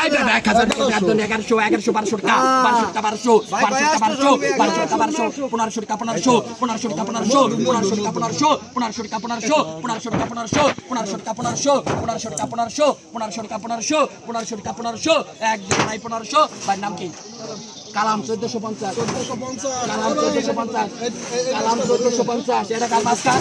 এই বেটা 1000 1100 1100 1200 টাকা 1200 1200 1500 টাকা 1500 1500 টাকা 1500 1500 টাকা 1500 1500 টাকা 1500 1500 টাকা 1500 1500 টাকা 1500 1500 টাকা 1500 1500 টাকা 1500 1500 টাকা 1500 এক দুই নাই 1500 ভাই নাম কি কালাম 1450 কালাম 1450 কালাম 1450 এটা কাল মাস্টার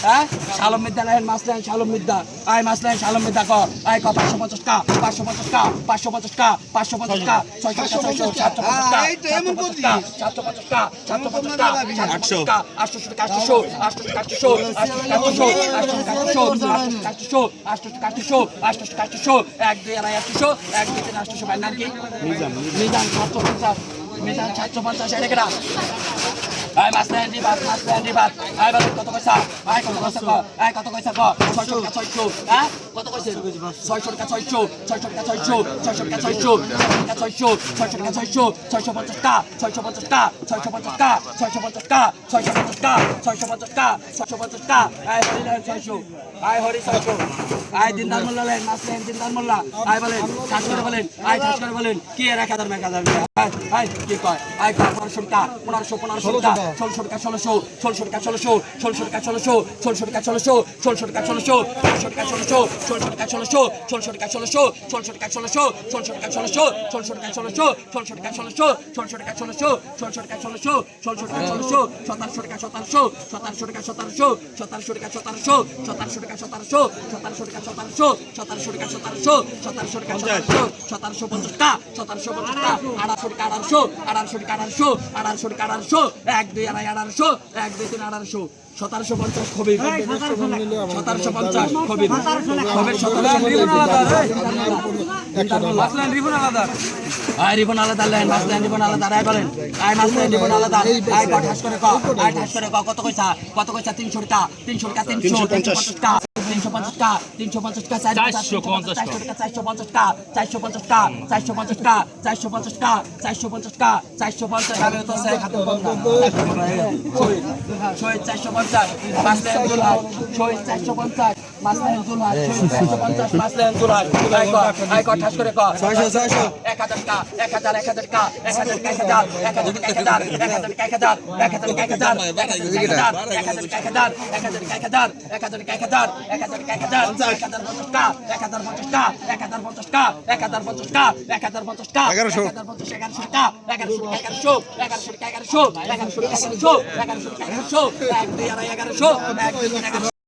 হ্যাঁ শালম মিদ্দা লাইন মাস্টার শালম মিদ্দা আই মাস্টার শালম মিদ্দা কর আই কত 550 কা 550 কা 550 কা 550 কা 600 কা 750 কা 750 কা 750 কা 800 কা 800 কা 800 800 কা 800 এক দুই আড়াই 800 এক দুই তিন 800 ভাই নাম কি মিজান 750 মিজান 750 এটা কেনা আই মাসলেন দিবাত আই বলে কত পয়সা আই কত পয়সা কর আই কত পয়সা কর 600 টাকা 600 হ্যাঁ কত কইছে 600 টাকা 600 600 টাকা 600 600 টাকা 600 600 টাকা 600 650 টাকা 650 টাকা 650 টাকা 650 টাকা 650 টাকা 650 টাকা 650 টাকা আই হরিলেন 600 আই হরি 600 আই দিনদার মোল্লা লেন মাসলেন দিনদার মোল্লা আই বলেন ঠাস করে বলেন আই ঠাস করে বলেন কি 1000 1000 আই কি কয় আই 1500 টাকা 1500 টাকা 1600 টাকা 1600 1600 টাকা 1600 1600 টাকা 1600 1600 টাকা 1600 1600 টাকা 1600 1600 টাকা 1600 1600 টাকা 1600 1600 টাকা 1600 1600 টাকা 1600 1600 টাকা 1600 1600 টাকা 1600 1600 টাকা 1600 1600 টাকা 1600 1600 টাকা 1600 1600 টাকা 1600 1700 টাকা 1700 1700 টাকা 1700 1700 টাকা 1700 1700 টাকা 1700 1700 টাকা 1700 1700 টাকা 1700 1700 টাকা 1750 টাকা 1750 টাকা 1800 টাকা 1800 1800 টাকা 1800 1800 টাকা 1800 এক দুই আড়াই 1800 এক দুই তিন 1800 1750 খবির 1750 খবির 1750 মাসলেন রিবন আলাদা আই রিবন আলাদা লেন মাসলেন রিবন আলাদা আই বলেন আই মাসলেন রিবন আলাদা আই ঠাস করে ক কত কইছা 300 টাকা 300 টাকা 350 টাকা 350 টাকা 350 টাকা 450 টাকা 450 টাকা 450 টাকা 450 টাকা 450 টাকা 450 টাকা 450 আগে তো সে খাতে বন্ধ শোয় 450 মাসলেন দুলহাই শোয় 450 মাসলেন দুলহাই শোয় 450 মাসলেন দুলহাই আই কর ঠাস করে ক 600 1000 টাকা 1000 টাকা 1000 টাকা 1000 টাকা 1100